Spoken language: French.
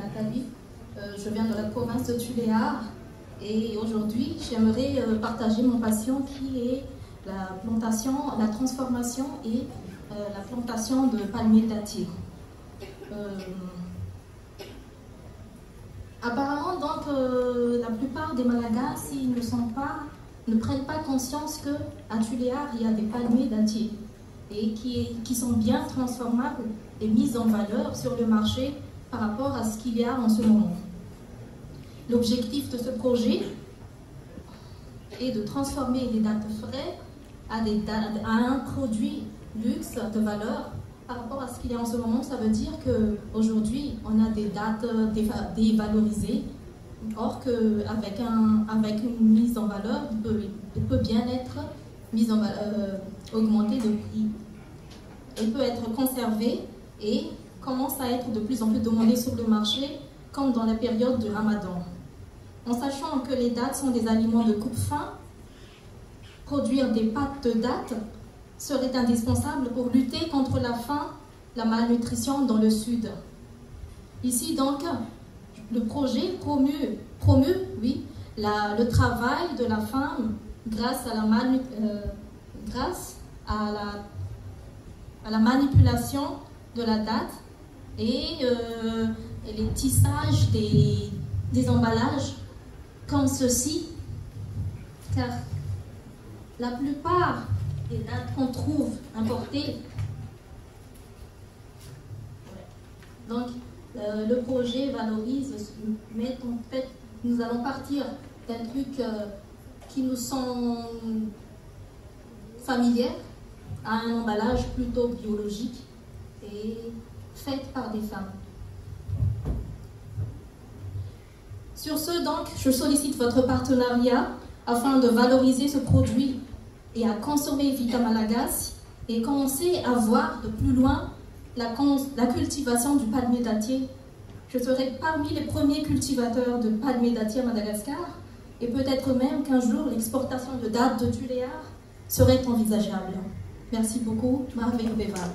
Nathalie. Je viens de la province de Tuléar et aujourd'hui j'aimerais partager mon passion qui est la plantation, la transformation et la plantation de palmiers dattiers. Apparemment, donc, la plupart des Malagasy ils ne prennent pas conscience qu'à Tuléar, il y a des palmiers dattiers et qui sont bien transformables et mis en valeur sur le marché par rapport à ce qu'il y a en ce moment. L'objectif de ce projet est de transformer les dattes frais à un produit luxe de valeur par rapport à ce qu'il y a en ce moment. Ça veut dire qu'aujourd'hui, on a des dattes dévalorisées, or qu'avec une mise en valeur, il peut bien être augmenté de prix. Il peut être conservé et commence à être de plus en plus demandé sur le marché, comme dans la période du Ramadan. En sachant que les dattes sont des aliments de coupe-faim, produire des pâtes de dattes serait indispensable pour lutter contre la faim, la malnutrition dans le sud. Ici donc, le projet promeut le travail de la femme grâce à la manipulation de la date et les tissages des emballages comme ceci, car la plupart des dates qu'on trouve importées, donc le projet valorise, mais en fait nous allons partir d'un truc qui nous sont familiers à un emballage plutôt biologique et fait par des femmes. Sur ce, donc, je sollicite votre partenariat afin de valoriser ce produit et à consommer Vita Malagasy et commencer à voir de plus loin la cultivation du palmier dattier. Je serai parmi les premiers cultivateurs de palmier dattier à Madagascar et peut-être même qu'un jour l'exportation de dattes de Tuléar serait envisageable. Merci beaucoup, Marvin Beval.